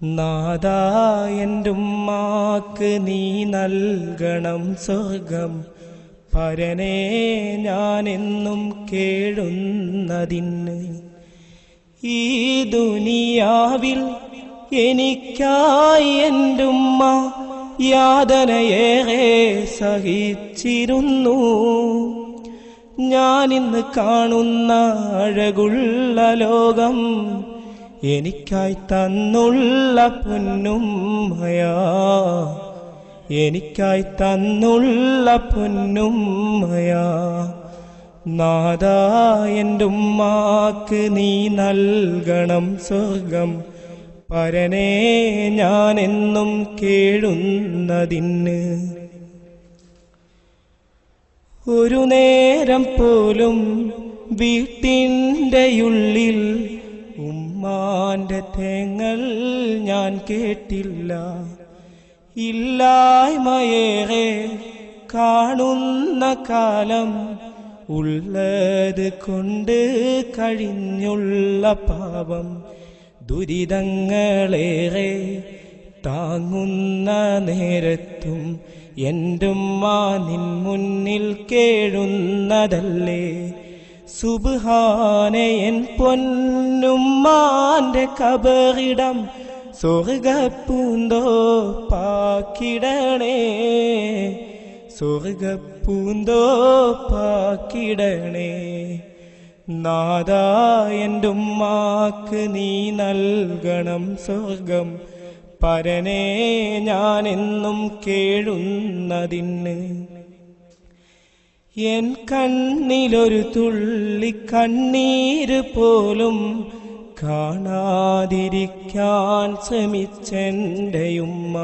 നാദാ എന്റുമ്മാക്ക് നീ നൽകണം സ്വർഗം പരനേ ഞാനെന്നും കേഴുന്നതിന്. ഈ ദുനിയാവിൽ എനിക്കായി എന്റുമ്മ യാതനയേറെ സഹിച്ചിരുന്നു. ഞാനിന്ന് കാണുന്ന അഴകുള്ള ലോകം എനിക്കായി തന്നുള്ള പൊന്നുമ്മയാ, എനിക്കായി തന്നുള്ള പൊന്നുമ്മയാ. നാദാ എന്റുമ്മാക്ക് നീ നൽകണം സ്വർഗം പരനേ ഞാനെന്നും കേഴുന്നതിന്. ഒരു നേരം പോലും വീട്ടിൻ്റെയുള്ളിൽ ഉമ്മാന്റെ തേങ്ങൽ ഞാൻ കേട്ടില്ല. ഇല്ലായ്മയേറെ കാണുന്ന കാലം ഉള്ളത് കൊണ്ട് കഴിഞ്ഞുള്ള പാപം ദുരിതങ്ങളേറെ താങ്ങുന്ന നേരത്തും എന്റുമ്മ നിൻ മുന്നിൽ കേഴുന്നതല്ലേ. സുബ്ഹാനെ എൻ പൊന്നുമ്മാന്റെ കബറിടം സ്വർഗപ്പൂന്തോപ്പാക്കിടണേ, സ്വർഗപ്പൂന്തോപ്പാക്കിടണേ. നാദാ എന്റുമ്മാക്ക് നീ നൽകണം സ്വർഗം പരനേ ഞാനെന്നും കേഴുന്നതിന്. എൻ കണ്ണിലൊരു തുള്ളി കണ്ണീര് പോലും കാണാതിരിക്കാൻ ശ്രമിച്ചെൻ്റെയുമ്മ